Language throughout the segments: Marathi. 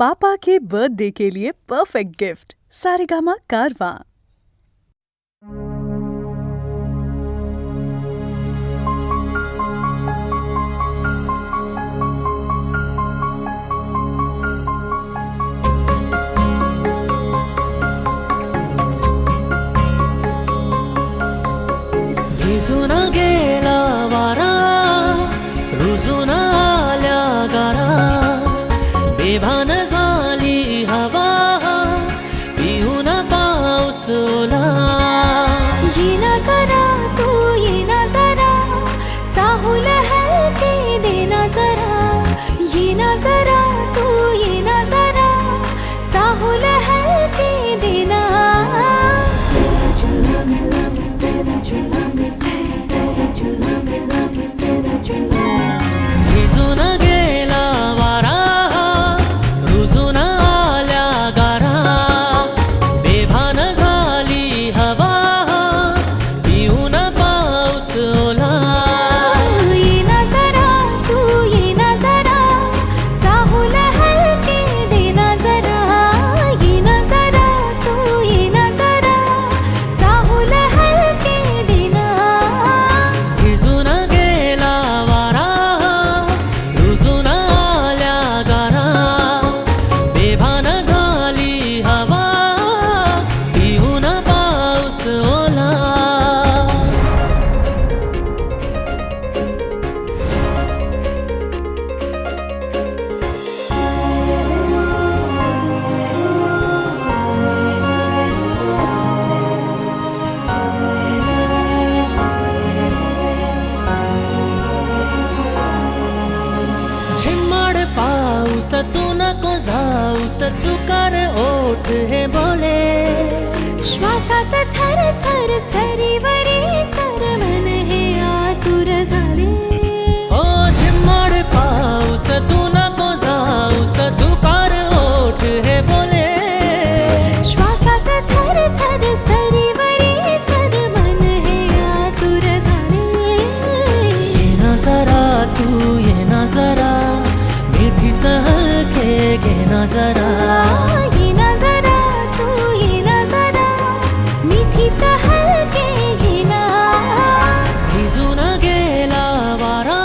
पापा के बर्थडे के लिए परफेक्ट गिफ्ट सारेगामा कारवां। भिजून गेला वारा, रुजून आल्या गारा, बेभान झाली हवा, पिऊन पाऊस ओला. येना जरा तू येना जरा, चाहूल हलके देना जरा. येना जरा तू येना जरा, चाहूल हलके देना. भिजून गेला वारा, रुजून आल्या गारा, बेभान झाली हवा, पिऊन पाऊस ओला. येना जरा तू येना जरा, चाहूल हलके देना जरा. येना जरा तू येना जरा, चाहूल हलके देना. भिजून गेला वारा, रुजून आल्या गारा, बेभान झाली हवा, पिऊन पाऊस ओला. झिम्माड पाऊस तू नको जाऊस, चुकार ओठ हे बोले. श्वासात थर थर सरीवरी सरमन हे आतुर झाले. हो झिम्माड पाऊस तू नको जाऊस, चुकार ओठ हे बोले. श्वासात थर थर सरीवरी सरमन हे आतुर झाले. येना जरा तू येना जरा, मिठीत हलके घेना जरा. येना जरा तू येना जरा, मिठीत हलके घेना. भिजून गेला वारा,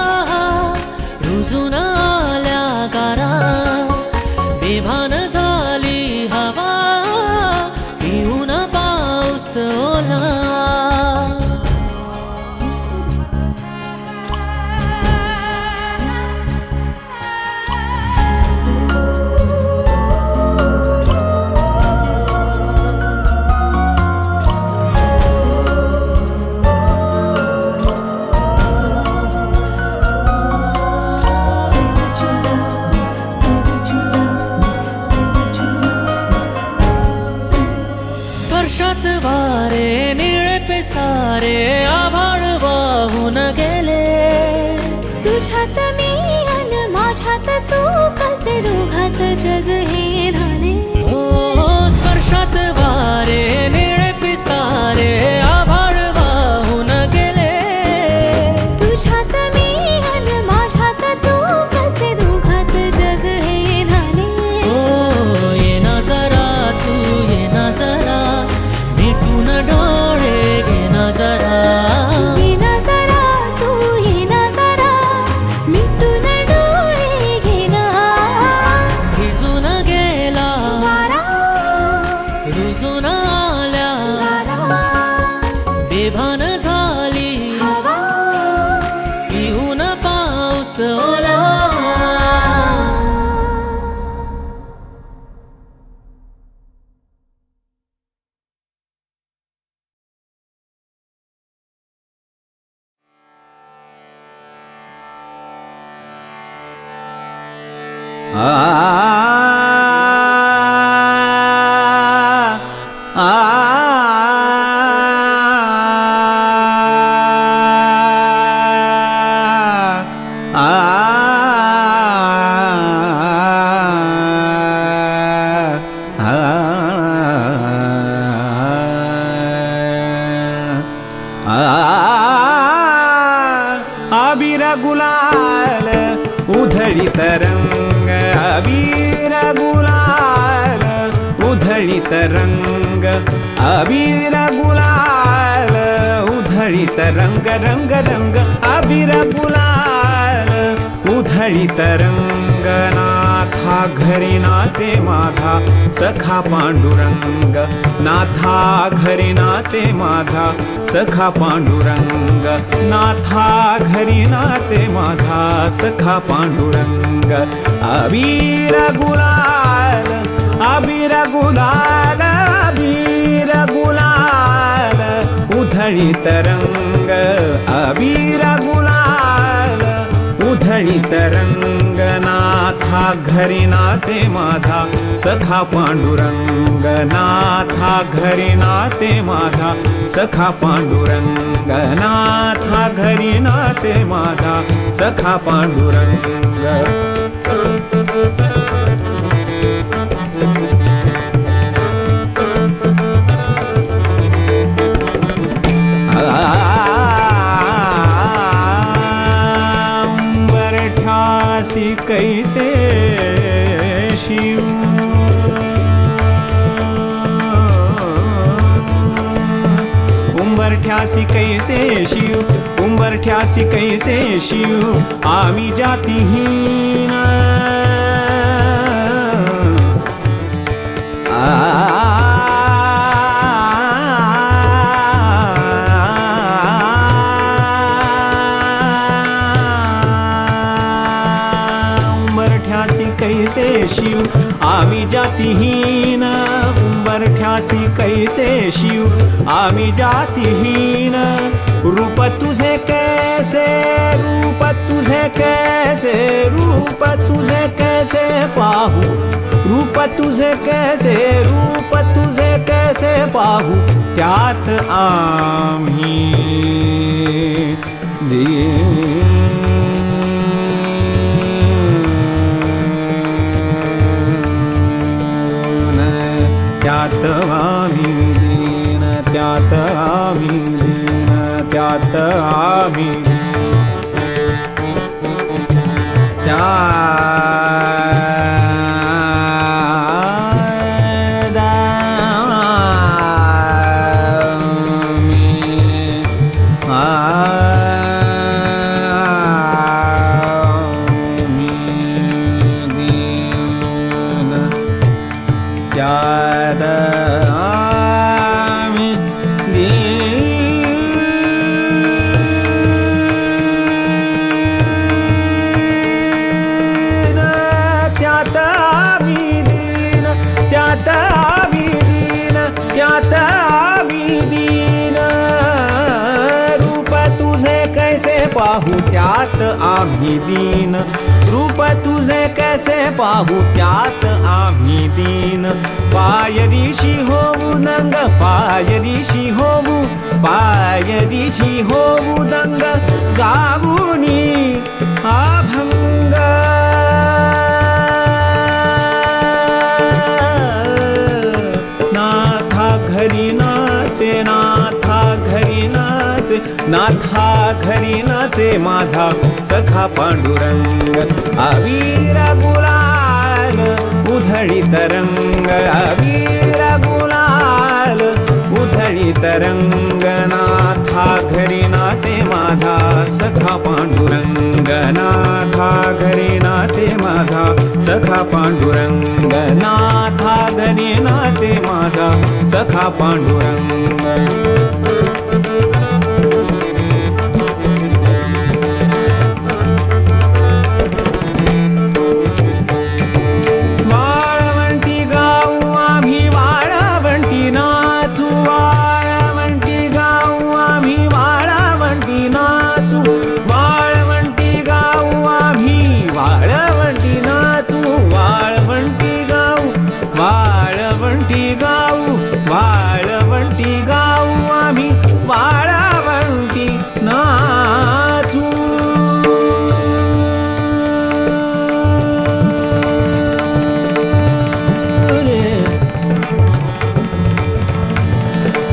रुजून आल्या गारा, बेभान झाली हवा, पिऊन पाऊस ओला. स्पर्शात वारे निळे पेसारे, आभाळ वाहून गेले. तुझ्यात मी अन माझ्यात तू, कसे दोघात जग हे झाले. हो स्पर्शात वारे निळे पिसारे, आभाळ वाहून गेले. तुझ्यात मी अन माझ्यात तू, कसे दोघात जग हे झाले. हो येना जरा तू येना जरा, मिटून डोळे घेना जरा. येना जरा तू येना जरा, मिटून डोळे घेना. भिजून गेला वारा, रुजून आल्या गारा, बेभान झाली हवा, पिऊन पाऊस ओला. अबीर गुलाल उधळी तरंग, अबीर गुलाल उधळीत रंग अबीर गुलाल उधळीत रंग रंग रंग अबीर गुलाल उधळीत रंग नाथा घरी नाचे माझा सखा पांडुरंग नाथा घरी नाचे माझा सखा पांडुरंग नाथा घरी नाचे माझा सखा पांडुरंग अबीर गुलाल अबीर गुलाल अबीर गुलाल उधळीत रंग अबीर गुलाल उधळीत रंग नाथा घरी नाचे माझा सखा पांडुरंग नाथा घरी नाचे माझा सखा पांडुरंग नाथा घरी नाचे माझा सखा पांडुरंग उंबरठ्यासी कैसे शिव उंबरठ्यासी कैसे शिव उंबरठ्यासी कैसे शिव आम्ही जातीहीन कैसे शिव आम्ही जातीहीन उंबरठ्यासी कैसे शिव आम्ही जातीहीन रूप तुझे कैसे रूप तुझे कैसे रूप तुझे कैसे पाहू रूप तुझे कैसे रूप तुझे कैसे पाहू त्यात आम्ही त्यात आम्ही दीन त्यात आम्ही दीन त्यात आम्ही पाहू त्यात आम्ही दीन रूप तुझे कैसे पाहू त्यात आम्ही दीन पायरीशी होऊ नंग पायरीशी होऊ दंग गावुनी अभंग नाथा घरी नाचे नाथा घरी नाचे नाथा घरी नाचे माझा सखा पांडुरंग अबीर गुलाल उधळीत रंग अबीर गुलाल उधळीत रंग नाथा घरी नाचे माझा सखा पांडुरंग नाथा घरी नाचे माझा सखा पांडुरंग नाथा घरी नाचे माझा सखा पांडुरंग वाळवंटी गाऊ आम्ही वाळवंटी नाचू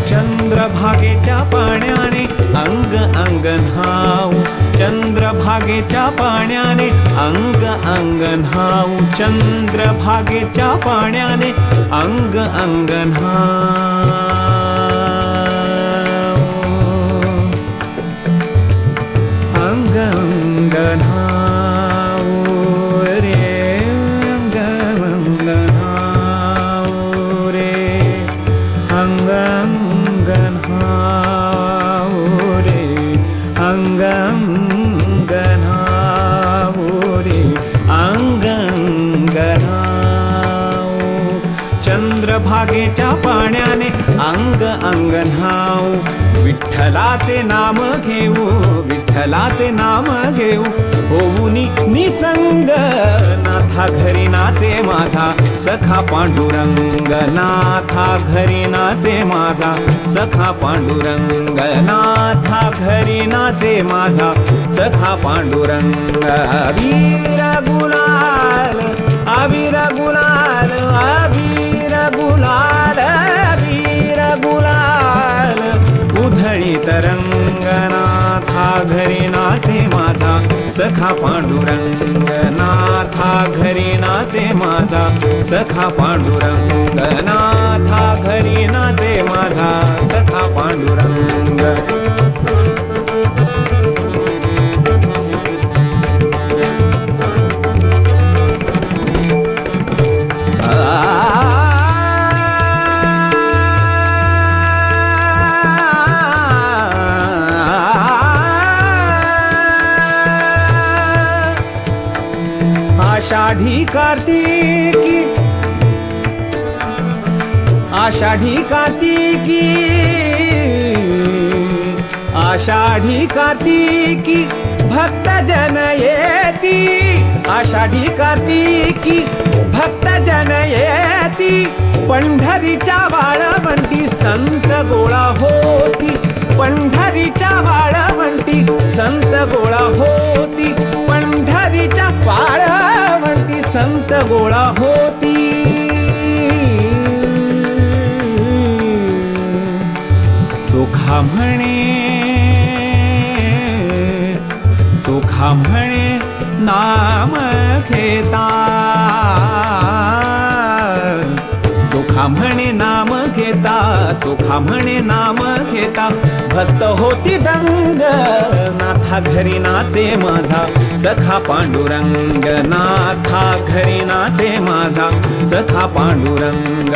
चंद्रभागेच्या पाण्याने अंग अंग न्हाऊ चंद्र चंद्रभागेच्या पाण्याने अंग अंग न्हाऊ चंद्रभागेच्या पाण्याने अंग अंग न्हाऊ अंग अंग न्हाऊ रे अंग अंग न्हाऊ रे अंग अंग न्हाऊ रे अंग अंग न्हाऊ रे अंग अंग न्हाऊ चंद्रभागेच्या पाण्याने अंग अंग न्हाऊ विठ्ठलाचे नाम घेऊ विठ्ठलाचे नाम घेऊ होऊनी निसंग नाथा घरी नाचे माझा सखा पांडुरंग नाथा घरी नाचे माझा सखा पांडुरंग नाथा घरी नाचे माझा सखा पांडुरंग अबीर गुलाल अबीर गुलाल अबीर गुलाल अबीर गुलाल उधळी तरंग नाथा घरी नाचे माझा सखा पांडुरंग नाथा घरी नाचे माझा सखा पांडुरंग नाथा घरी नाचे माझा सखा पांडुरंग आषाढी कार्तिकी आषाढी कार्तिकी आषाढी कार्तिकी भक्त जन येती आषाढी कार्तिकी भक्त जन येती पंढरीच्या वाळवंटी संत गोळा होती पंढरीच्या वाळवंटी संत गोळा होती पंढरीच्या वाळवंटी संत गोळा होती चोखा म्हणे नाम घेता चोखा म्हणे नाम घेता चोखा म्हणे नाम घेता भक्त होती दंग नाथा घरी नाचे माझा सखा पांडुरंग नाथा घरी नाचे माझा सखा पांडुरंग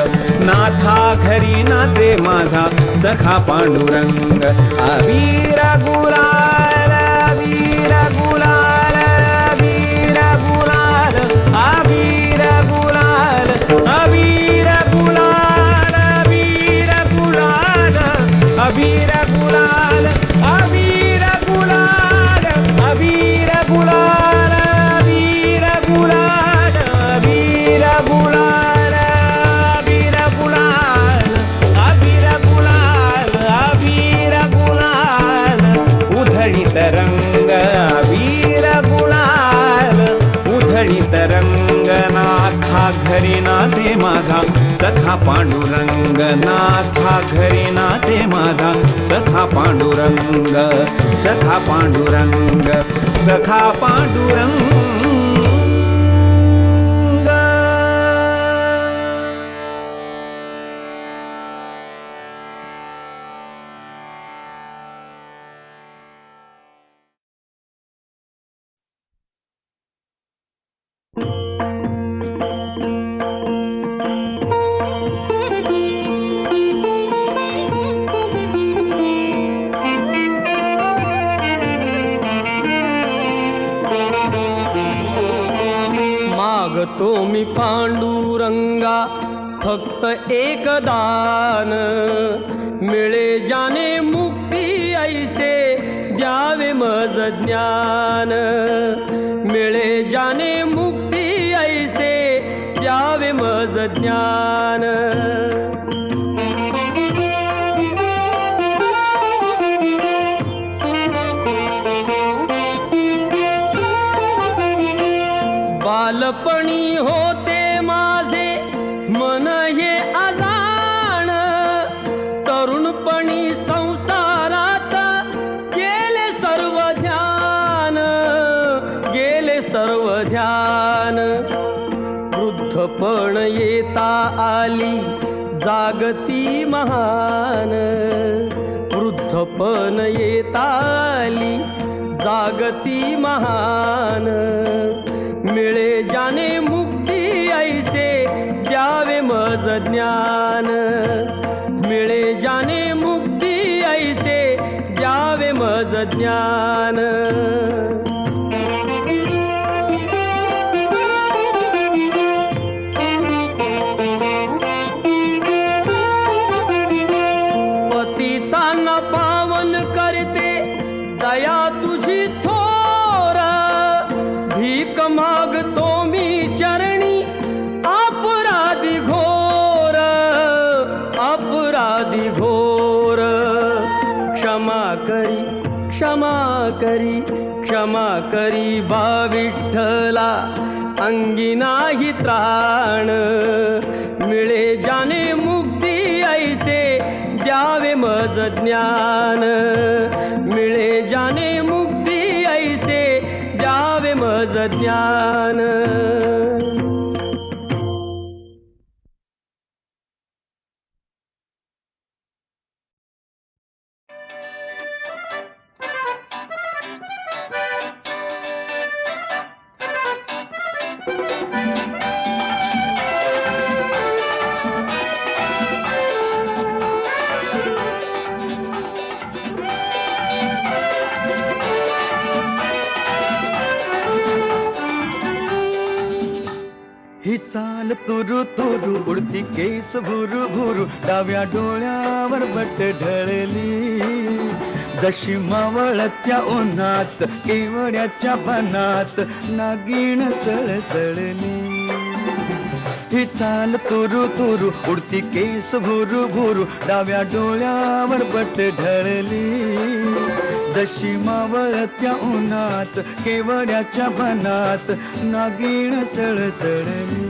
नाथा घरी नाचे माझा सखा पांडुरंग अबीर गुलाल अबीर गुलाल अबीर गुलाल अबीर गुलाल अबीर गुलाल अबीर गुलाल अबीर गुलाल अबीर गुलाल अबीर गुलाल अबीर गुलाल अबीर गुलाल अबीर गुलाल अबीर गुलाल अबीर गुलाल उधळी तरंग अबीर गुलाल उधळी तरंग नाथा घरी नाचे माझा सखा पांडुरंग नाथा घरी नाचे माझा सखा पांडुरंग सखा पांडुरंग सखा पांडुरंग मागतो मी पांडुरंगा फक्त एक दान मिळे जाने मुक्ती ऐसे द्यावे मज ज्ञान मिळे जाने मुक्ती ऐसे द्यावे मज ज्ञान बालपणी होते माझे मन हे अजाण तरुणपणी संसारात केले सर्व ध्यान येता आली जागती महान, वृद्धपण येता आली जागती महान. मिळे जाने मुक्ती ऐसे द्यावे मज ज्ञान, मिळे जाने मुक्ती ऐसे द्यावे मज ज्ञान. पतितांना पावन करते दया तुझी थोर, भीक मागतो मी चरणी अपराधी घोर, अपराधी घोर. क्षमा करी क्षमा करी क्षमा करी बा विठ्ठला, अंगी नाही त्राण. मिळे जाने मुक्ती ऐसे द्यावे मज ज्ञान, मिळे जाने मुक्ती ऐसे द्यावे मज ज्ञान. ही चाल तुरु तुरु उडती केस भुरु भुरु, डाव्या डोळ्यावर बट ढळली. जशी मावळत्या उन्हात केवड्याच्या बनात नागिण सळसळली. ही चाल तुरु तुरु उडती केस भुरु भुरु, डाव्या डोळ्यावर बट ढळली. जशी मावळत्या उन्हात केवड्याच्या बनात नागिण सळसळली.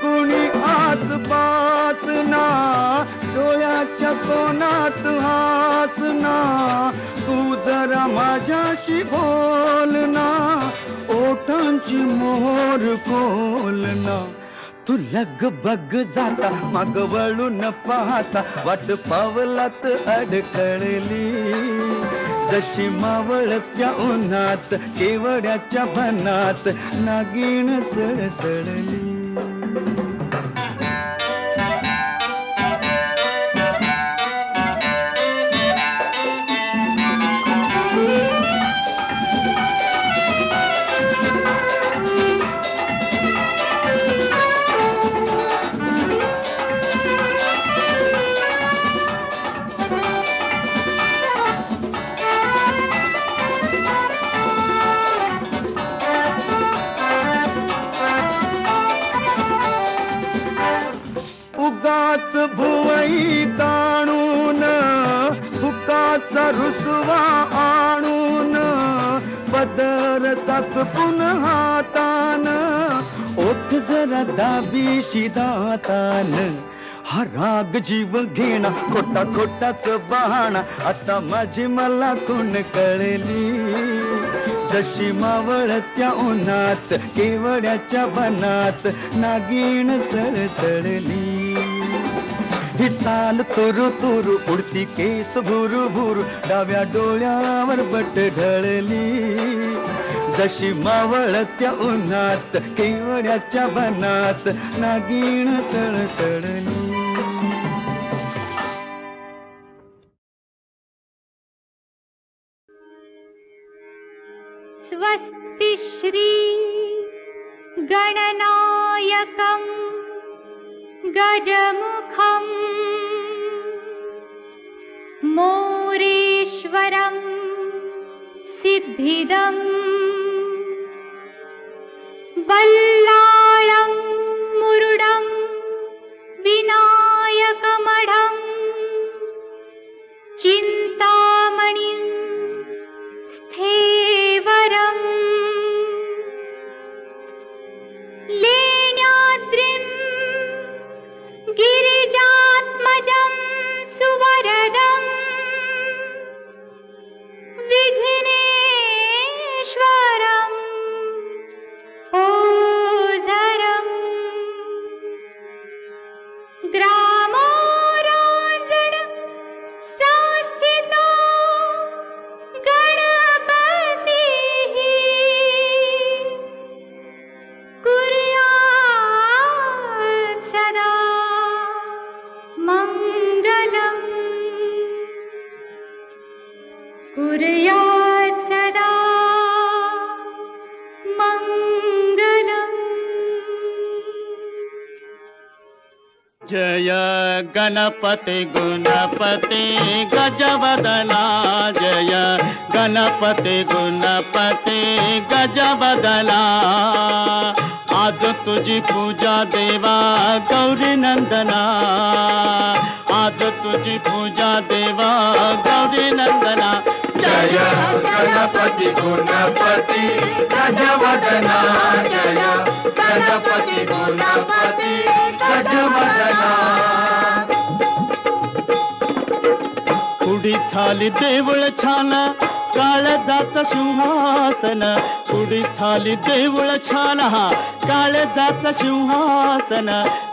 कुणी आसपास ना, डोळ्याच्या कोणात हास ना. तू जरा माझ्याशी बोल ना, ओठांची मोहर खोल ना. तू लग बग जाता माग वळून पाहता, वाट पावलात अडकळली. जशी मावळत्या उन्हात केवड्याच्या बनात नागिण सळसळली. उगाच भुवई ताणून फुकाचा रुसवा आणून, पदरचाच पुन्हा हातान ओठ जरा दाबीशी दातान. हा राग जीव घेणा खोटा खोटाच बहाणा, आता माझी मला कोण कळली. जशी मावळत्या उन्हात केवड्याच्या बनात नागिण सळसळली. ही चाल तुरु तुरु उडती केस भुरु भुरु, डाव्या डोळ्यावर बट ढळली. जशी मावळत्या उन्हात केवड्याच्या बनात नागिण सळसळली. स्वस्ति श्री गणनायकं गजमुखं मोरेश्वरं सिद्धिदं बल्लाळं मुरुडं विनायकमढं चिन्तामणिं स्थेवरम् लेण्याद्रिं गिरिजात्मजं सुवरदं विघ्नेश्वरम् ओझरम् ग्रामोराञ्जन संस्थितो गणपतिः कुर्यात् सदा मङ्गलम् कुर्यात् सदा मङ्गलम् जय गणपति गुणपति गजवदना जय गणपति गुणपति गजवदना आज तुझी पूजा देवा गौरी नंदना आज तुझी पूजा देवा गौरी नंदना जय गणपति गुणपति गजवदना जय गणपति गुणपति गजवदना उडी झाली देऊळ छान काळजाचं सिंहासन उडी झाली देऊळ छान हा काळजाचं सिंहासन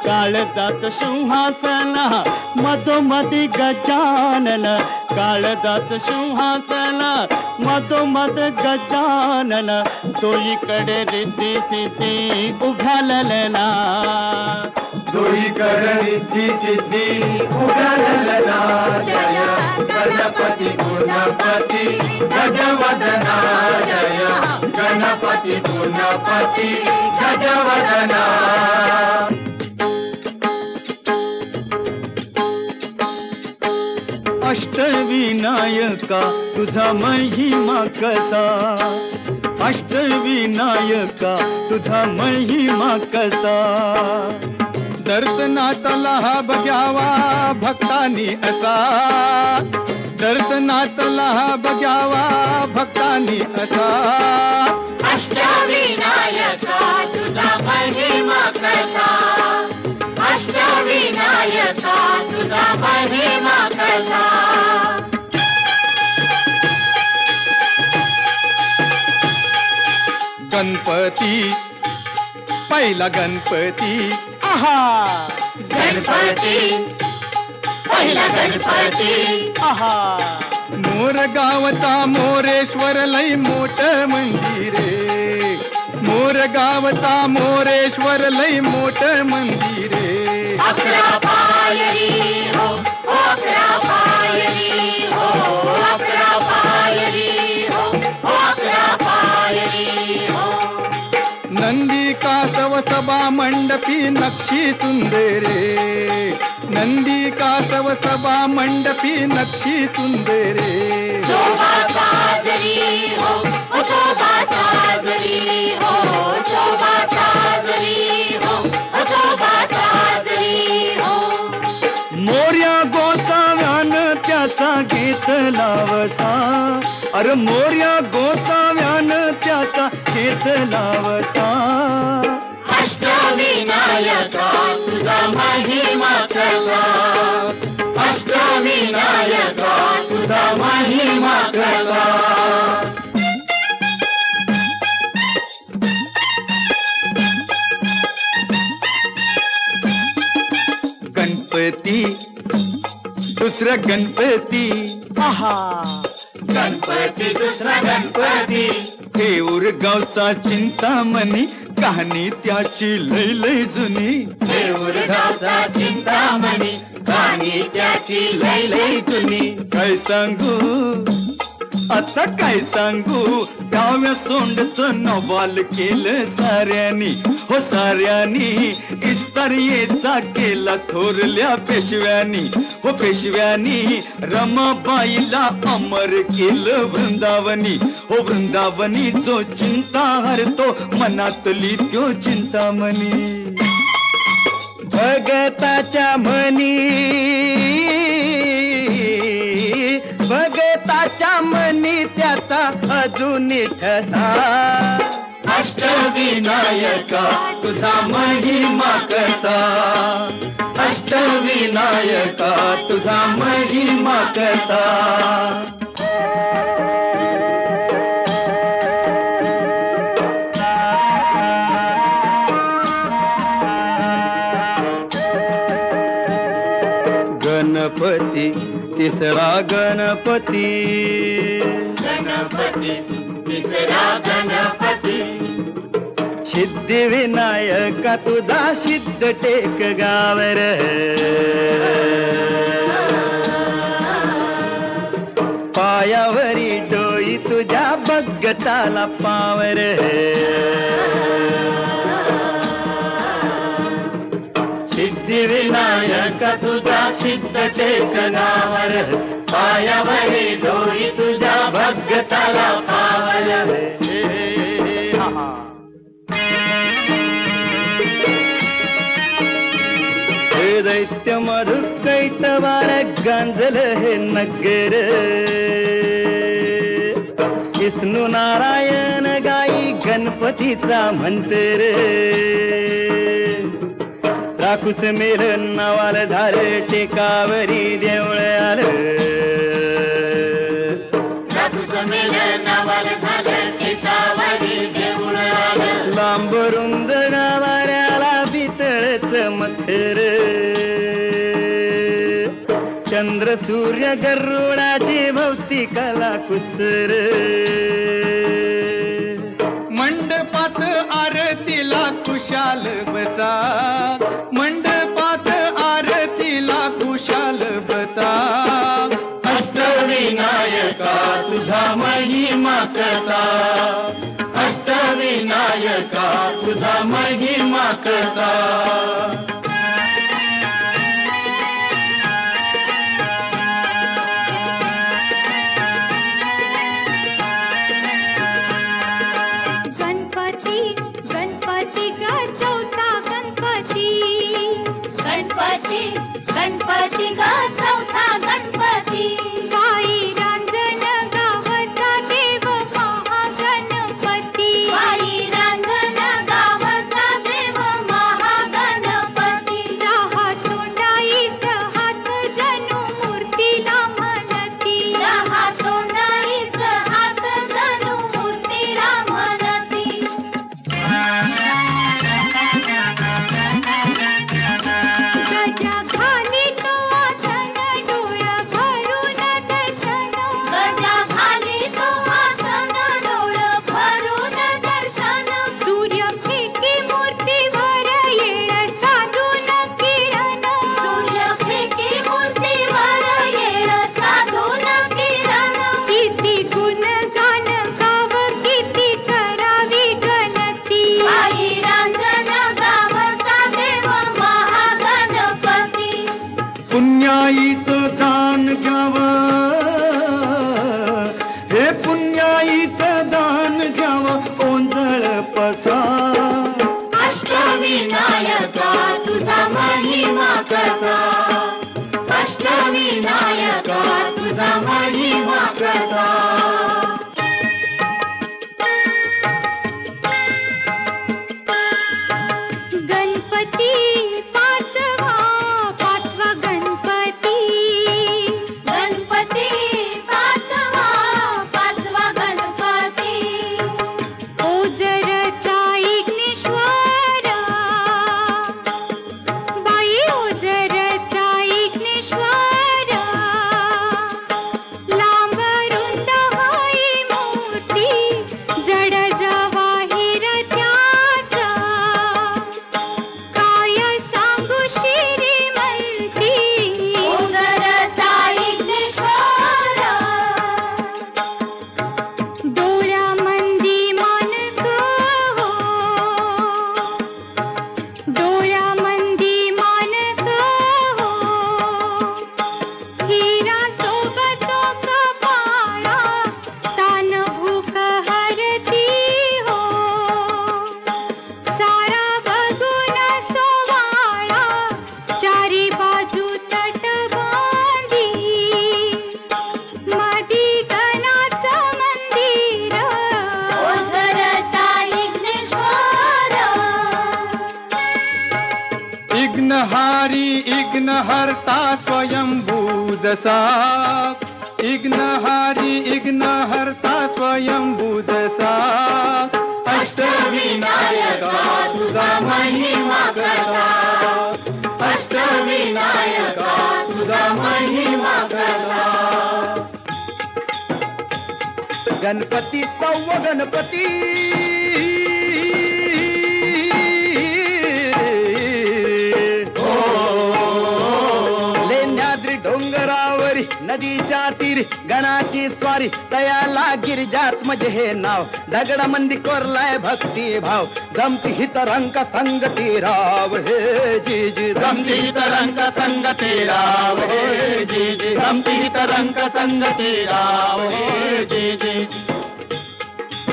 काळजाचं सिंहासन मधोमधी गजानन काळजाचं सिंहासन मधोमध गजानन दोईकडे रिद्धी सिद्धी उभ्यालना दोईकडे रिद्धी सिद्धी उभ्यालना जय गणपती गुणपती गजवदना जय गणपती गुणपती गजवदना अष्टविनायका तुझा महिमा कसा अष्टविनायका तुझा महिमा कसा दर्शनातला हा बघ्यावा भक्तांनी असा दर्शनातला हा बघ्यावा भक्तांनी असा अष्टविनायका तुझा महिमा कसा अष्टविनायका तुझा महिमा कसा गणपती पहिला गणपती आहा गणपती पहिला गणपती आहा मोर गावचा मोरेश्वर लई मोठ मंदिरे मोर गावचा मोरेश्वर लई मोठ मंदिरे अकरा पायरी हो अकरा पायरी हो अकरा पायरी हो अकरा पायरी हो नंदी कासव सभा मंडपी नक्षी सुंदरे नंदी कासव सभा मंडपी नक्षी सुंदरे शोभा साजरी हो शोभा साजरी हो शोभा साजरी हो शोभा साजरी हो मोर्या गोसाव्यान त्याचा घेतला वसा अरे मोर्या गोसाव्यान त्याचा घेतला वसा अष्टविनायका तुझा महिमा कसा अष्टविनायका तुझा महिमा कसा गणपती दुसरा गणपती आहा गणपती दुसरा गणपती देऊर गावचा चिंतामणी कहाणी त्याची लय लय जुनी देऊर गावचा चिंतामणी कहाणी त्याची लय लय जुनी काय सांगू आता काय सांगू डाव्या सोंडचं नवाल केलं साऱ्यानी हो साऱ्यानी इस्तारियेचा केला थोरल्या पेशव्यानी हो पेशव्यानी रमाबाईला अमर केलं वृंदावनी हो वृंदावनी जो चिंता हरतो मनातली त्यो चिंतामणी भगताच्या मनी भगताच्या मनी त्याचा अजून ठसा अष्टविनायका तुझा महिमा कसा अष्टविनायका तुझा महिमा कसा गणपती तिसरा गणपती गणपती तिसरा गणपती सिद्धिविनायका तुझा सिद्ध टेक गावर पायावरी डोई तुझ्या बगटाला पावर सिद्धिविनायका तुझा सिद्ध टेकनावर पायावरी डोई तुझ्या भगताला पावर हे दैत्य मधु कैटवार गांजल हे नगर विष्णू नारायण गाई गणपतीचा मंत्र राखूस मेल नावाल झालं टेकावरी देवळ आलं नावाल झालं टेकावरी देऊळ आलं लांब रुंद गावाऱ्याला पितळच मखर चंद्र सूर्य गरुडाची भोवती कला कुसर मंडपात आरतीला खुशाल बसा मंडपात आरतीला खुशाल बसा अष्टविनायका तुझा महिमा कसा अष्टविनायका तुझा महिमा कसा गणपती गणपती ग चौथा गणपती गणपती गणपती ग चौथा गणपती बाई रांजण गावचा देव महागणपती बाई रांजण गावचा देव महागणपती राहा सोंडाईस हात जणू मूर्तीला म्हणती राहा सोंडाईस हात जणू मूर्तीला म्हणती गजा खाली तो आसन डोळा भरून दर्शन गजा खाली तो आसन डोळं भरून दर्शन सूर्य फेकी मूर्तीवर येळ साधून किरण सूर्य फेकी मूर्तीवर येळ साधून किरण किती गुणगान गाव किती करावी गणती बाई रांजण गावचा देव महागणपती पुण्याईचं दान घ्यावं हे पुण्याईचं दान घ्यावं ओंजळ पसा अष्टविनायका तुझा महिमा कसा अष्टविनायका तुझा महिमा कसा गणपती पाचवा पाचवा गणपती गणपती पाचवा पाचवा गणपती ओझरचा विघ्नेश्वर बाई ओझरचा विघ्नेश्वर लांब रुंद हाई मूर्ती जड जवाहीर त्याचा काय इग्नहारी इग्नहर्ता स्वयंभू जसा इग्नहारी इग्नहर्ता स्वयंभू जसा अष्टविनायका तुझा महिमा कसा अष्टविनायका तुझा महिमा कसा गणपती सव्व गणपती लेण्याद्री डोंगरावरी नदीच्या तीरी गणाची स्वारी तयाला गिरिजात्मज हे नाव दगडामंदी कोरलाय भक्ती भाव जमती हित रंग संगती राव हे जी जी जमती तरंग संगती राव हे जी जी जमती तरंग संगती राव हे जी जी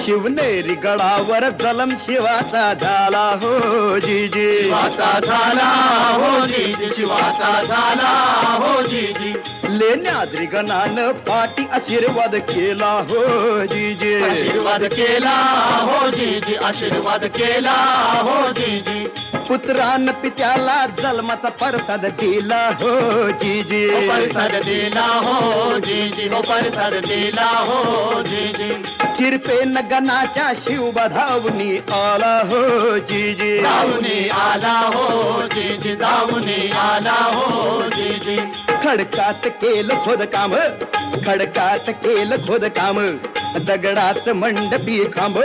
शिवनेरी गडावर जलम शिवाचा झाला हो जी जी शिवाचा झाला हो जी जी शिवाचा झाला हो जी जी लेण्याद्री गणानं पाठी आशीर्वाद केला हो जी जी आशीर्वाद केला हो जी जी आशीर्वाद केला हो जी जी पुत्रान पित्याला जन्माचा प्रसाद दिला हो जी जी प्रसाद दिला हो जी जी हो प्रसाद दिला हो जी जी कृपेन गणाच्या शिव धावणी आला हो जी जी धावणी आला हो जी जी धावणी आला हो जी जी खडकात केलं खोदकाम खडकात केलं खोदकाम दगडात मंडपी खांब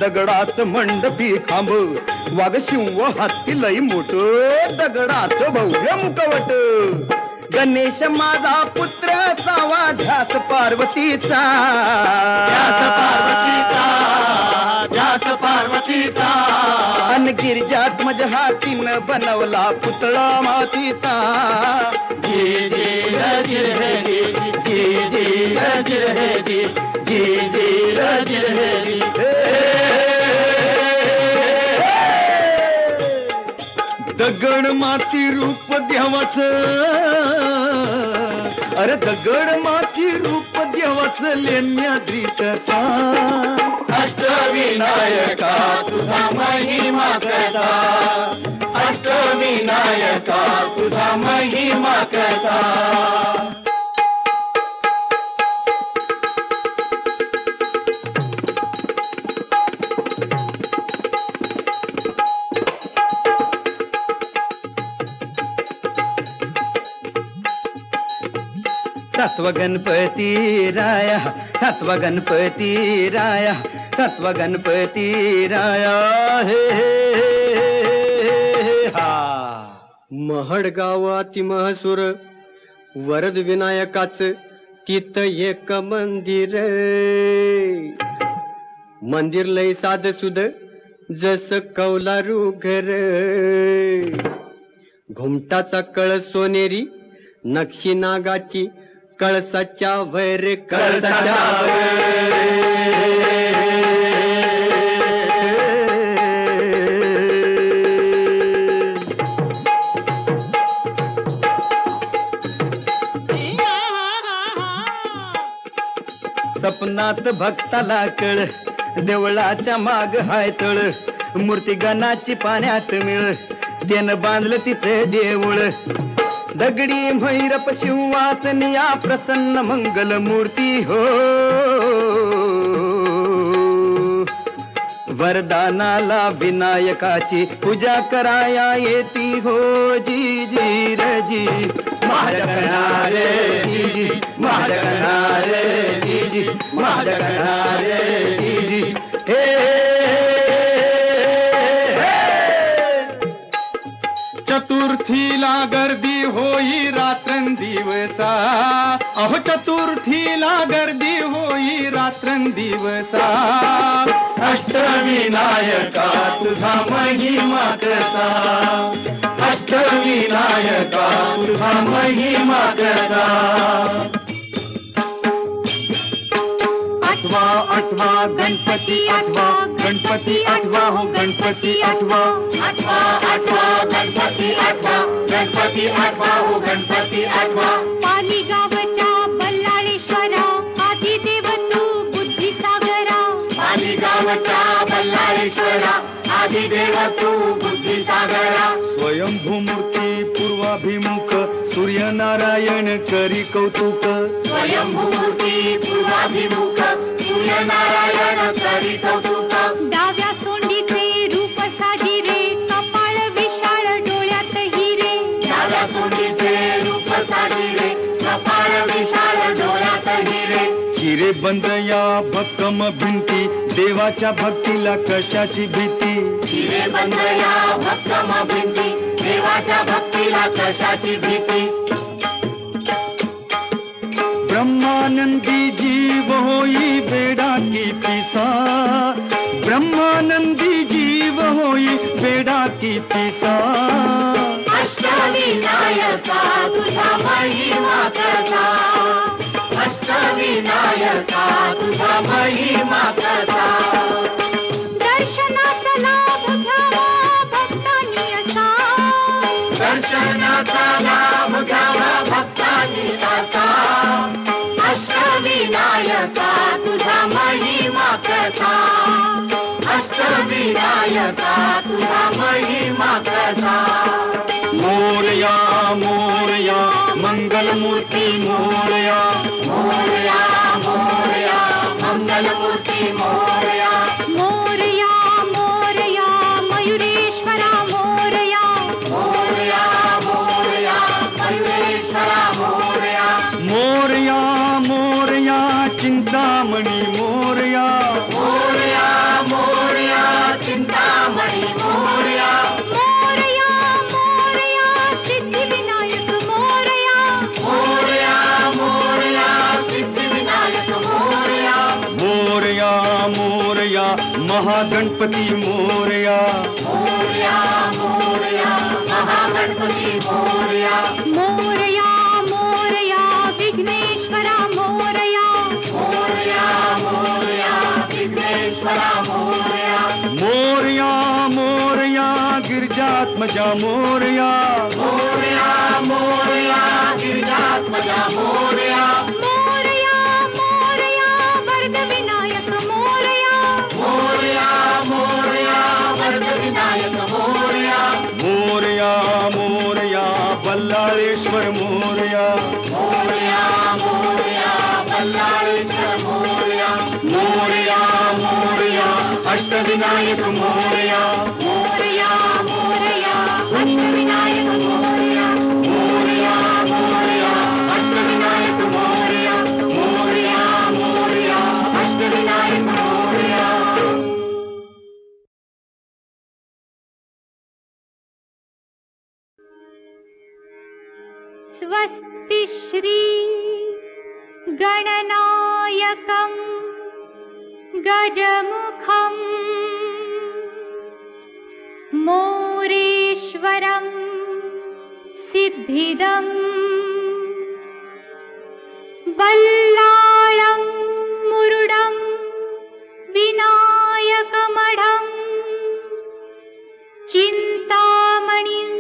दगडात मंडपी खांब वाघ शिव हाती लई मोठ दगडात भव्य मुखवट गणेश माझा पुत्र सावा ध्यास पार्वतीचा ध्यास पार्वतीचा ध्यास पार्वतीचा अन गिरिजात्मज हातीनं बनवला पुतळा मातीचा जी जी रजिर हे जी जी जी रजिर हे जी जी जी रजिर हे जी दगड माती रूप देवाच अरे दगड माती रूप देवाच लेण्याद्री कसा अष्टविनायका तुझा महिमा कसा अष्टविनायका तुझा महिमा कसा सत्व गणपती राया सत्व गणपती राया सत्व गणपती राया हे हा महड गावाती महसूर वरद विनायकाच तिथ एक मंदिर मंदिर लय साध सुद जस कौलारू घर घुमटाचा कळस सोनेरी नक्षी नागाची कळसाच्या वैर कळसाच्या सपनात भक्ताला कळ देवळाच्या माग हाय तळ मूर्ती गणाची पाण्यात मिळ त्यानं बांधलं तिथे देऊळ दगडी भैरप शिवासनिया प्रसन्न मंगल मूर्ती हो वरदानाला विनायकाची पूजा कराया येती हो जी जी रजी महाजगणारे जी जी महाजगणारे जी जी महाजगणारे जी जी चतुर्थीला गर्दी होई रात्रंदिवसा अहो चतुर्थीला गर्दी होई रात्रंदिवसा अष्टविनायका तुझा महिमा कसा अष्टविनायका तुझा महिमा कसा आठवा आठवा गणपती आठवा गणपती आठवा हो गणपती आठवा आठवा आठवा गणपती आठवा गणपती आठवा हो गणपती आठवा पाली गावच्या बल्लाळेश्वरा आदिदेव तू बुद्धी सागरा पाली गावच्या बल्लाळेश्वरा आदिदेव तू बुद्धी सागरा स्वयंभू मूर्ती पूर्वाभिमुख सूर्यनारायण करी कौतुक स्वयंभूमूर्ती पूर्वाभिमुख सूर्यनारायण करी कौतुक डाव्या सोंडीचे रूप साजिरे कपाळ विशाळ डोळ्यात हिरे डाव्या सोंडीचे रूप साजिरे कपाळ विशाल डोळ्यात हिरे हिरे बंद या भक्कम भिंती देवाच्या भक्तीला कशाची भीती हिरे बंद या भक्कम भिंती देवाच्या भक्तीला कशाची भीती ब्रह्मानंदी जीव होई बेडा की पिसा ब्रह्मानंदी जीव होई बेडा की पिसा अष्टविनायका तुझा महिमा कसा अष्टविनायका तुझा महिमा कसा दर्शनाचा लाभ घ्यावा भक्तांनी असा दर्शनाचा लाभ घ्यावा भक्तांनी असा अष्टविनायका तुझा महिमा कसा अष्टविनायका तुझा महिमा कसा मोरया मोरया मंगलमूर्ती मोरया मोरया मोरया मंगलमूर्ती मोरया मोरया मोरया मयुरेश्वरा मोरया मोरया मोरया मयुरेश्वरा मोरया मोरया मोरया चिंतामणी मोरया मोरया मोरया चिंतामणी मोरया मोरया मोरया सिद्धिविनायक मोरया मोरया मोरया सिद्धिविनायक मोरया मोरया मोरया महागणपती मोरया मोरया मोरया महागणपती मोरया मोरया मोरया विघ्नेश्वरा मोरया मोरया मोरया विघ्नेश्वरा मोरया मोरया मोरया गिरिजात्मजा मोरया मोरया मोरया गिरिजात्मजा मोरया मोरया मोरया वरदविनायक मोरया मोरया मोरया वरदविनायक मोरया मोरया मोरया बल्लाळेश्वर मोरया मोरया मोरया बल्लाळेश्वर मोरया मोरया मोरया अष्टविनायक मोरया मोरया मोरया अष्टविनायक मोरया मोरया मोरया अष्टविनायक मोरया मोरया मोरया अष्टविनायक मोरया स्वस्ति श्री गणनायकं गजमुखं मोरेश्वरं सिद्धिदं बल्लाळं मुरुडं विनायकमढं चिन्तामणिं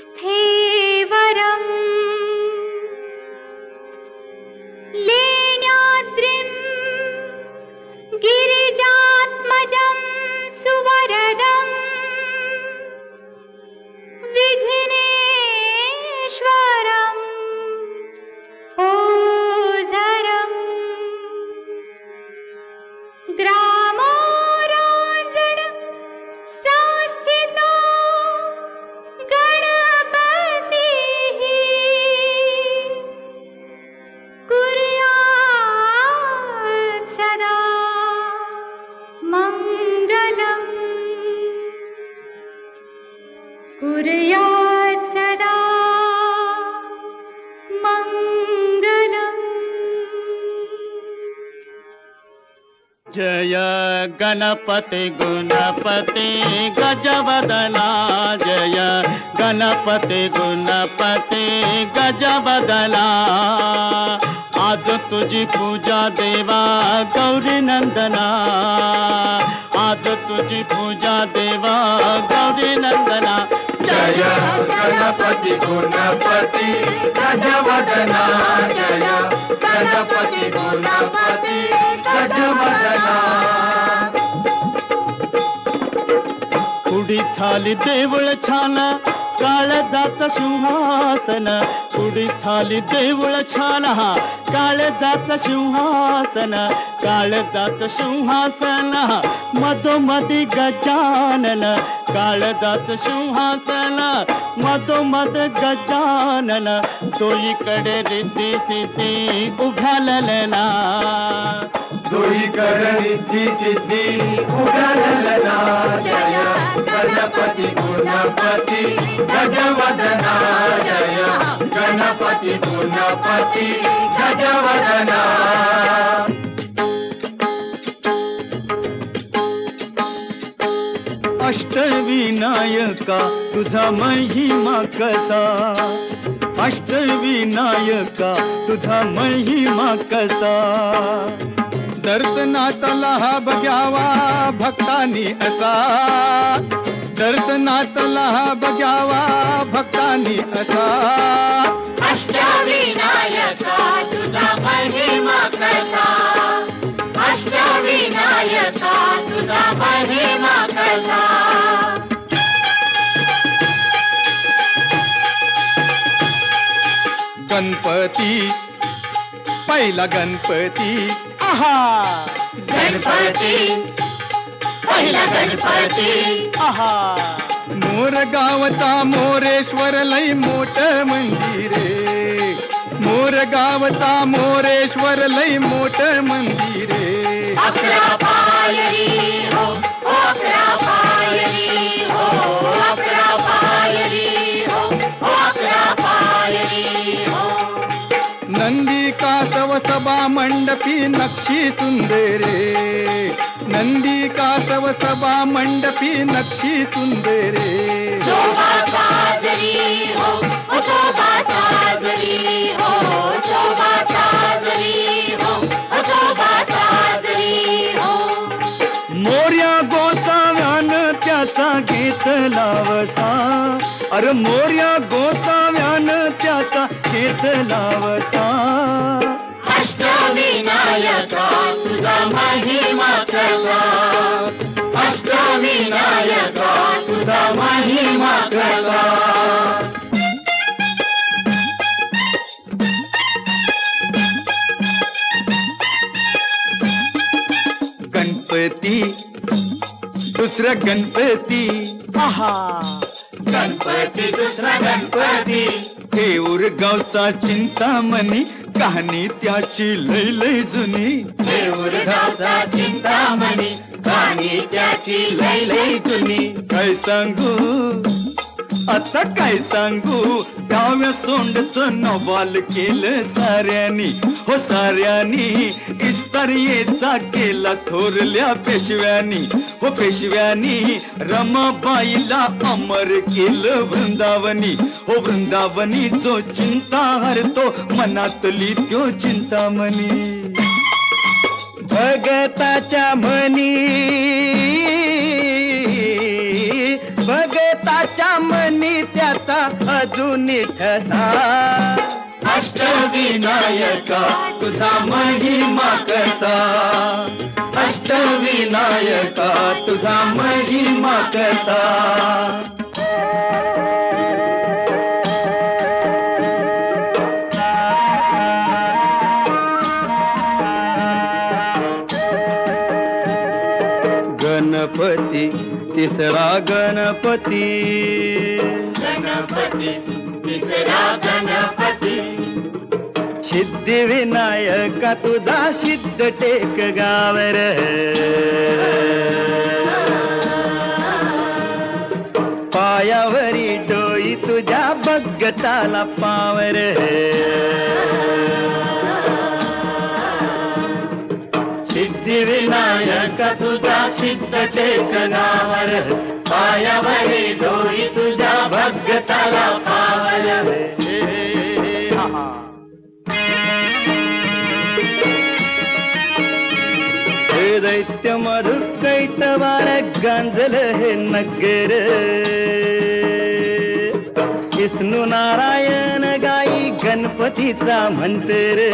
स्थेवरम् लेण्याद्रिं गिरिजात्मजं सुवरदं विघ्नेश्वरम् ओझरम् ग्रामोराञ्जन संस्थितो गणपतिः कुर्यात् सदा मङ्गलम् कुर्यात् सदा मङ्गलम् जय गणपति गुणपति गजवदना जय गणपति गुणपति गजवदना आज तुझी पूजा देवा गौरी नंदना आज तुझी पूजा देवा गौरी नंदना जय गणपति गुणपति गजवदना जय गणपति गुणपति गजवदना पुढी झाली देऊळ छान काळजाचं सिंहासन उडी झाली देऊळ छान हा काळजाचं सिंहासन काळजाचं सिंहासन मधोमधी गजानन काळजाचं सिंहासन मधोमध गजानन दोईकडे रिद्धी सिद्धी उभ्या ललना दोईकडे रिद्धी सिद्धी उभ्या ललना जय गणपती गुणपती गजवदना जय गणपती गुणपती गजवदना अष्टविनायका तुझा महिमा कसा अष्टविनायका तुझा महिमा कसा दर्शनातला हा बघ्यावा भक्तांनी असा दर्शनातला हा बघ्यावा भक्तांनी असा अष्टविनायका तुझा महिमा कसा अष्टविनायका तुझा महिमा कसा गणपती पहिला गणपती आहा गणपती पहिला गणपती आहा मोर गावचा मोरेश्वर लई मोठ मंदिरे मोर गावचा मोरेश्वर लई मोठ मंदिरे अकरा पायरी हो अकरा पायरी हो अकरा पायरी हो अकरा पायरी हो नंदी कासव सभा मंडपी नक्षी सुंदरे नंदी कासव सभा मंडपी नक्षी सुंदरे शोभा साजरी हो शोभा साजरी हो शोभा साजरी हो शोभा साजरी हो मोर्या गोसाव्यान त्याचा घेतला वसा अरे मोर्या गोसाव्यान त्याचा घेतला वसा अष्टविनायका तुझा महिमा कसा अष्टविनायका तुझा महिमा कसा गणपती दुसरा गणपती आहा गणपती दुसरा गणपती थेऊर गावचा चिंतामणी कहाणी त्याची लय लय जुनी देऊर गावचा चिंतामणी कहाणी त्याची लय लय जुनी काय सांगू आता काय सांगू डाव्या सोंडचं नवाल केलं साऱ्यानी हो साऱ्यानी इस्तारियेचा केला थोरल्या पेशव्यानी हो पेशव्यानी रमाबाईला अमर केलं वृंदावनी हो वृंदावनी जो चिंता हरतो मनातली त्यो चिंतामणी भगताच्या मनी भगताच्या मनी त्याचा अजून ठसा अष्टविनायका तुझा महिमा कसा अष्टविनायका तुझा महिमा कसा गणपती तिसरा गणपती गणपती तिसरा गणपती सिद्धिविनायका तुझा सिद्ध टेक गावर पायावरी डोई तुझ्या बगताला पावर सिद्धिविनायका तुझा सिद्ध टेकनावर पायावरी डोई तुझ्या भगताला पावर हे दैत्य मधु कैटवार गांजल हे नगर विष्णू नारायण गाई गणपतीचा मंत्र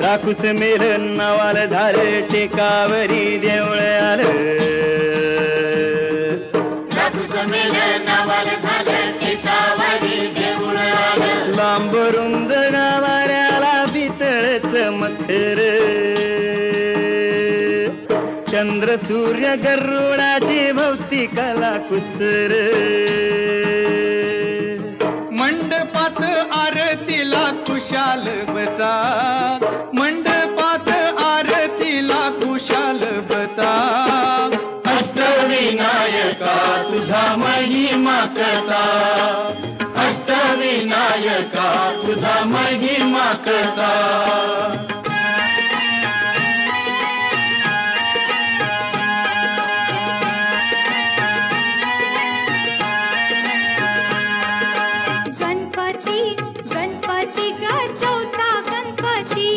राखूस मेल नावाल झालं टेकावरी देवळ आलं राखूस मेल चंद्र सूर्य गरुडाची भोवती कला कुसर मंडपात आरतीला खुशाल बसा मंडपात आरतीला खुशाल बसा अष्टविनायका तुझा महिमा कसा अष्टविनायका तुझा महिमा कसा गणपती ग चौथा गणपती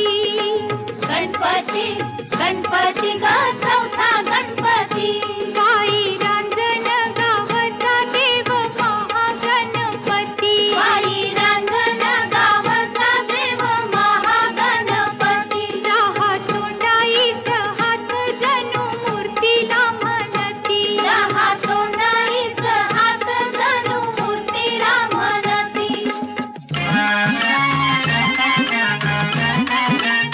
गणपती ग चौथा गणपती बाई रांजण गावचा देव महागणपती बाई रांजण गावचा देव महागणपती राहा सोंडाईस हात जणू मूर्तीला म्हणती राहा सोंडाईस हात जणू मूर्तीला म्हणती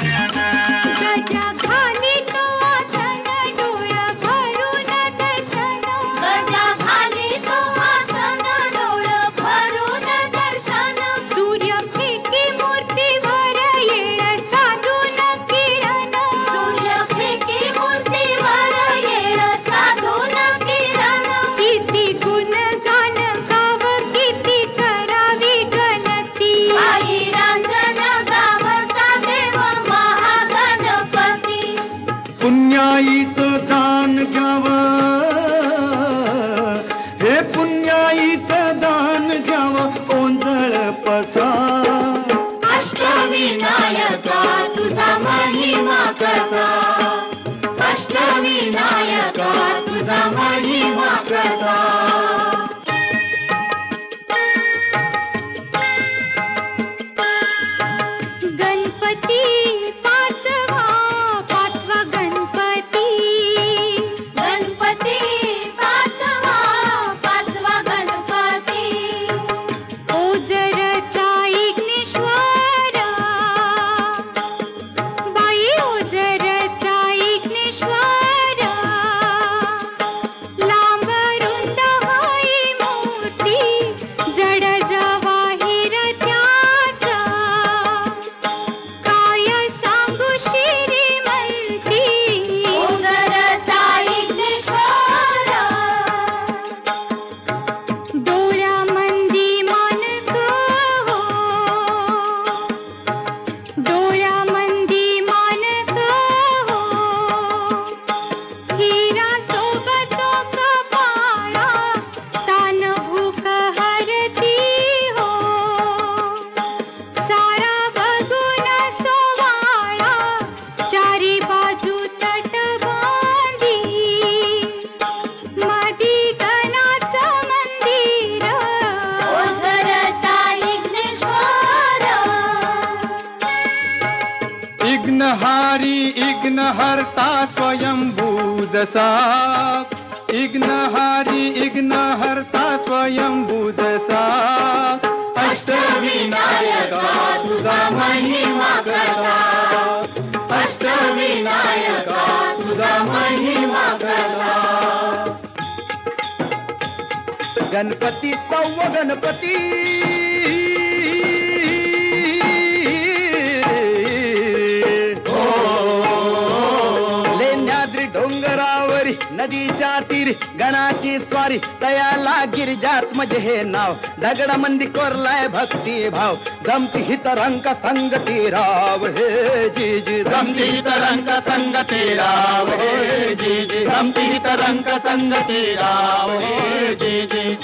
गजा खाली तो आसन डोळा भरून दर्शन गजा खाली तो आसन डोळा भरून दर्शन सूर्य फेकी मूर्तीवर येळ साधून किरण सूर्य फेकी मूर्तीवर येळ साधून किरण किती गुणगान गाव किती करावी गणती आई रांजण गावचा देव महागणपती पुण्याईचं दान घ्यावं हे पुण्याईचं दान घ्यावं ओंजळ पसा अष्टविनायका तुझा महिमा कसा अष्टविनायका तुझा महिमा कसा गणपती पाचवा गणपती गणपती पाचवा गणपती ओझरचा इग्नेश्वर बाई ओझरचा इग्नेश्वर लांब रुंद हाई मूर्ती जड जवाहीर त्याचा काय सांगू श्रीमंती ओझरचा इग्नेश्वर डोळ्यामंदी मानक हो डोळ्यामंदी मानक हो हिरा सोबत कपाळा तान भूक हरती हो सारा बघून सोवाळा चारी बाजू तटबंदी मधी गणाचं मंदिर ओझरचा इग्नेश्वर इग्नहारी इग्नहर्ता स्वयंभू जसा इग्नहारी इग्नहर्ता स्वयंभू जसा अष्टविनायका तुझा महिमा कसा अष्टविनायका तुझा महिमा कसा गणपती सव्व गणपती लेण्याद्री डोंगरावरी नदीच्या तीरी गणाची स्वारी तयाला गिरिजात म्हणजे हे नाव दगडामंदी कोरलाय भक्ती भाव गमती हित रंग संगती राव हे जी जी गमती तरंग संगती राव हे जी जी गमती तरंग संगती राव हे जी जी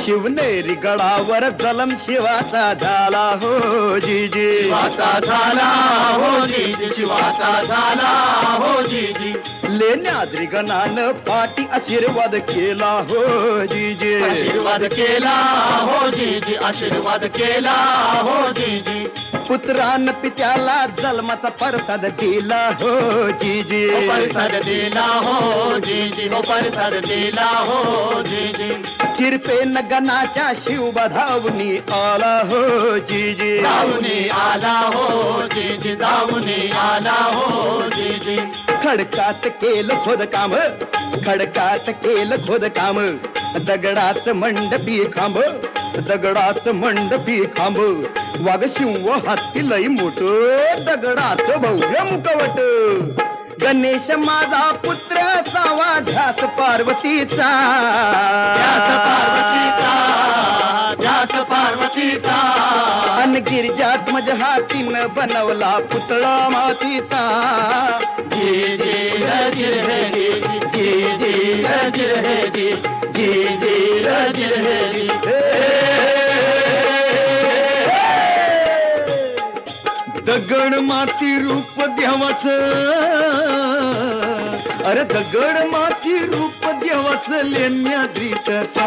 शिवनेरी गडावर जलम शिवाचा झाला हो जी जी शिवाचा झाला हो जी जी शिवाचा झाला हो जी जी लेण्याद्री गणानं पाठी आशीर्वाद केला हो जी जी आशीर्वाद केला हो जी जी आशीर्वाद केला हो जी जी पुत्रान पित्याला जन्माचा प्रसाद दिला हो जी जी प्रसाद दिला हो जी जी प्रसाद दिला हो जी जी किरपेन गणाच्या शिवबा धावणी आला हो जी जी धावणी आला हो जी जी धावणी आला हो जी जी खडकात केलं खोदकाम, खडकात केलं खोदकाम, दगडात मंडपी खांब, दगडात मंडपी खांब, वाघ शिव हत्ती लई मोठ, दगडात भव्य मुखवट. गणेश माझा पुत्र सावा ध्यास पार्वतीचा, ध्यास पार्वतीचा, ध्यास पार्वतीचा. अन गिरिजात्मज हातीनं बनवला पुतळा मातीचा. जी जी रजी रे जी, जी जी रजी रे जी, जी जी रजी रे जी. दगड माती रूप देवाच, अरे दगड माती रूप देवाच लेण्याद्री कसा.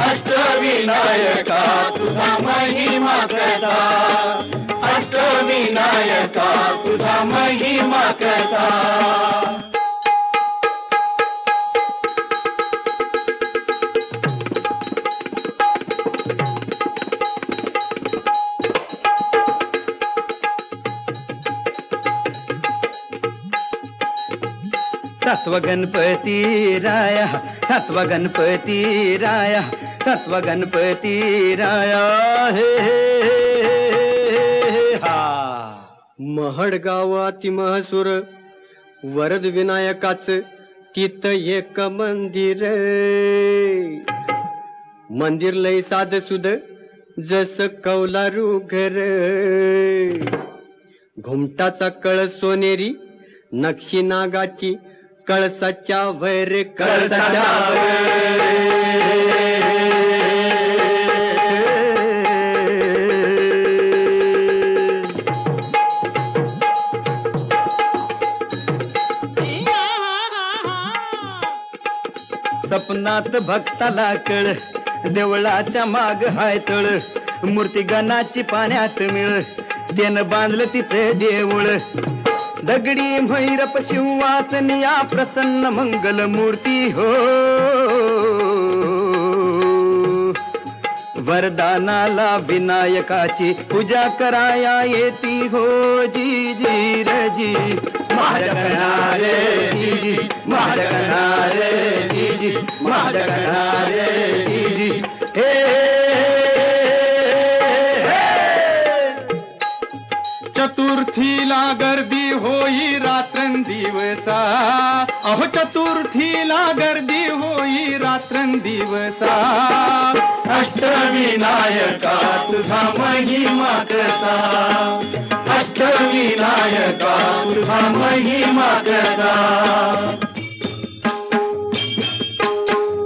अष्टविनायका तुझा महिमा कसा, अष्टविनायका तुझा महिमा कसा. सातवा गणपती राया, सातवा गणपती राया, सातवा गणपती राया. हे हा महड गावाती महसूर वरद विनायकाच तिथ एक मंदिर. मंदिर लय साध सुद जस कौलारू घर. घुमटाचा कळस सोनेरी, नक्षी नागाची कळसाच्या वैर, कळसाच्या सपनात भक्ताला कळ, देवळाच्या माग हाय तळ, मूर्ती गणाची पाण्यात मिळ, त्यानं बांधलं तिथे देऊळ. दगडी भैरप शिवासनिया प्रसन्न मंगल मूर्ती हो, वरदानाला विनायकाची पूजा कराया येती हो. जी जी रजी माझ्या करणारे जी जी, माझ्या करणारे जी जी, माझ्या करणारे जी जी. चतुर्थीला गर्दी होई रात्रंदिवसा, अहो चतुर्थीला गर्दी होई रात्रंदिवसा. अष्टविनायका तुझा महिमा कसा, अष्टविनायका तुझा महिमा कसा.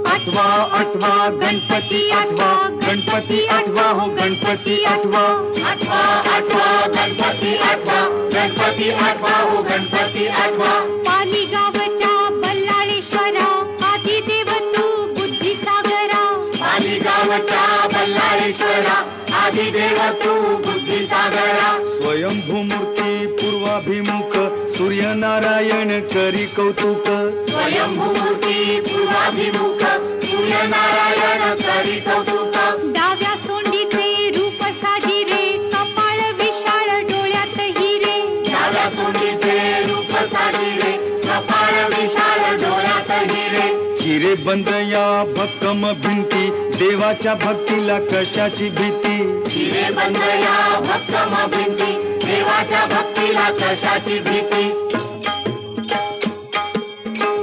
आठवा आठवा गणपती आठवा, गणपती आठवा हो गणपती आठवा. आठवा आठवा गणपती आठवा, गणपती आठवा हो गणपती आठवा. पाली गावच्या बल्लाळेश्वरा, आदिदेव तू बुद्धिसागरा. पाली गावच्या बल्लाळेश्वरा, आदिदेव तू बुद्धिसागरा. स्वयंभू मूर्ती पूर्वाभिमुख, सूर्यनारायण करी कौतुक. स्वयंभू मूर्ती पूर्वाभिमुख, सूर्यनारायण करी कौतुक. डाव्या सोंडीचे रूप साजिरे, कपाळ विशाळ डोळ्यात हिरे. डाव्या सोंडीचे रूप साजिरे, कपाळ विशाल डोळ्यात हिरे. हिरे बंद या भक्कम भिंती, देवाच्या भक्तीला कशाची भीती. हिरे बंद या भक्कम भिंती, देवाच्या भक्तीला कशाची भीती.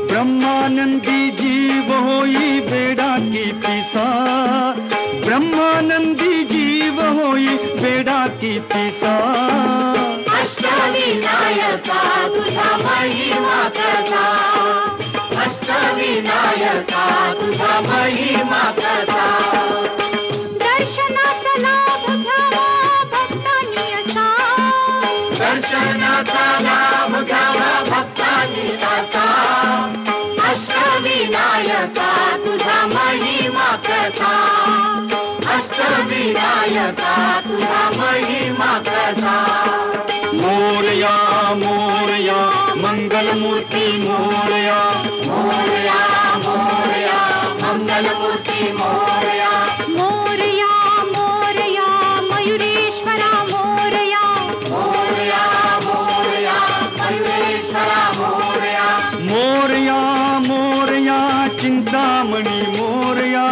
ब्रह्मानंदी जीव होई बेडा की पिसा, ब्रह्मानंदी जीव होई बेडा की पिसा. अष्टविनायका तुझा महिमा कसा, अष्टविनायका तुझा महिमा कसा. दर्शनाचा लाभ घ्यावा भक्तांनी असा, दर्शनाचा लाभ घ्यावा भक्तांनी असा. अष्टविनायका तुझा महिमा कसा, अष्टविनायका तुझा महिमा कसा. मोरया मोरया मंगलमूर्ती मोरया, मोरया मोरया मंगलमूर्ती मोरया. मोरया मोरया मयुरेश्वरा मोरया. मोरया मोरया मयुरेश्वरा मोरया. चिंतामणी मोरया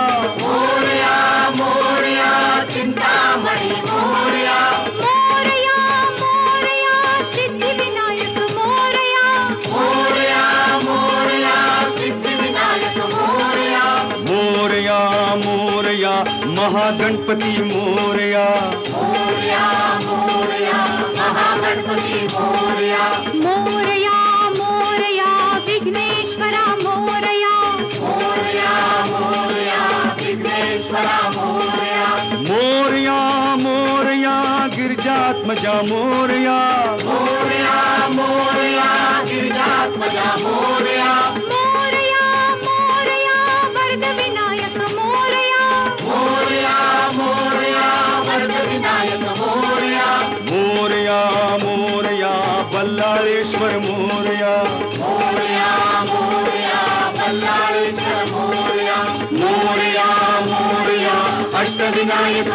मोरया मोरया चिंतामणी मोरया मोरया मोरया सिद्धिविनायक मोरया मोरया मोरया सिद्धिविनायक मोरया मोरया मोरया महागणपती मोरया मोरया मोरया महागणपती मोरया मोरया मोरया विघ्नेश्वरा मोरया मोरया मोरया विघ्नेश्वरा मोरया मोरया मोरया गिरिजात्मजा मोरया मोरया मोरया गिरिजात्मजा मोरया मोरया मोरया वरदविनायक मोरया मोरया मोरया वरदविनायक मोरया मोरया मोरया बल्लाळेश्वर मोरया मोरया मोरया बल्लाळेश्वर मोरया मोरया मोरया अष्टविनायक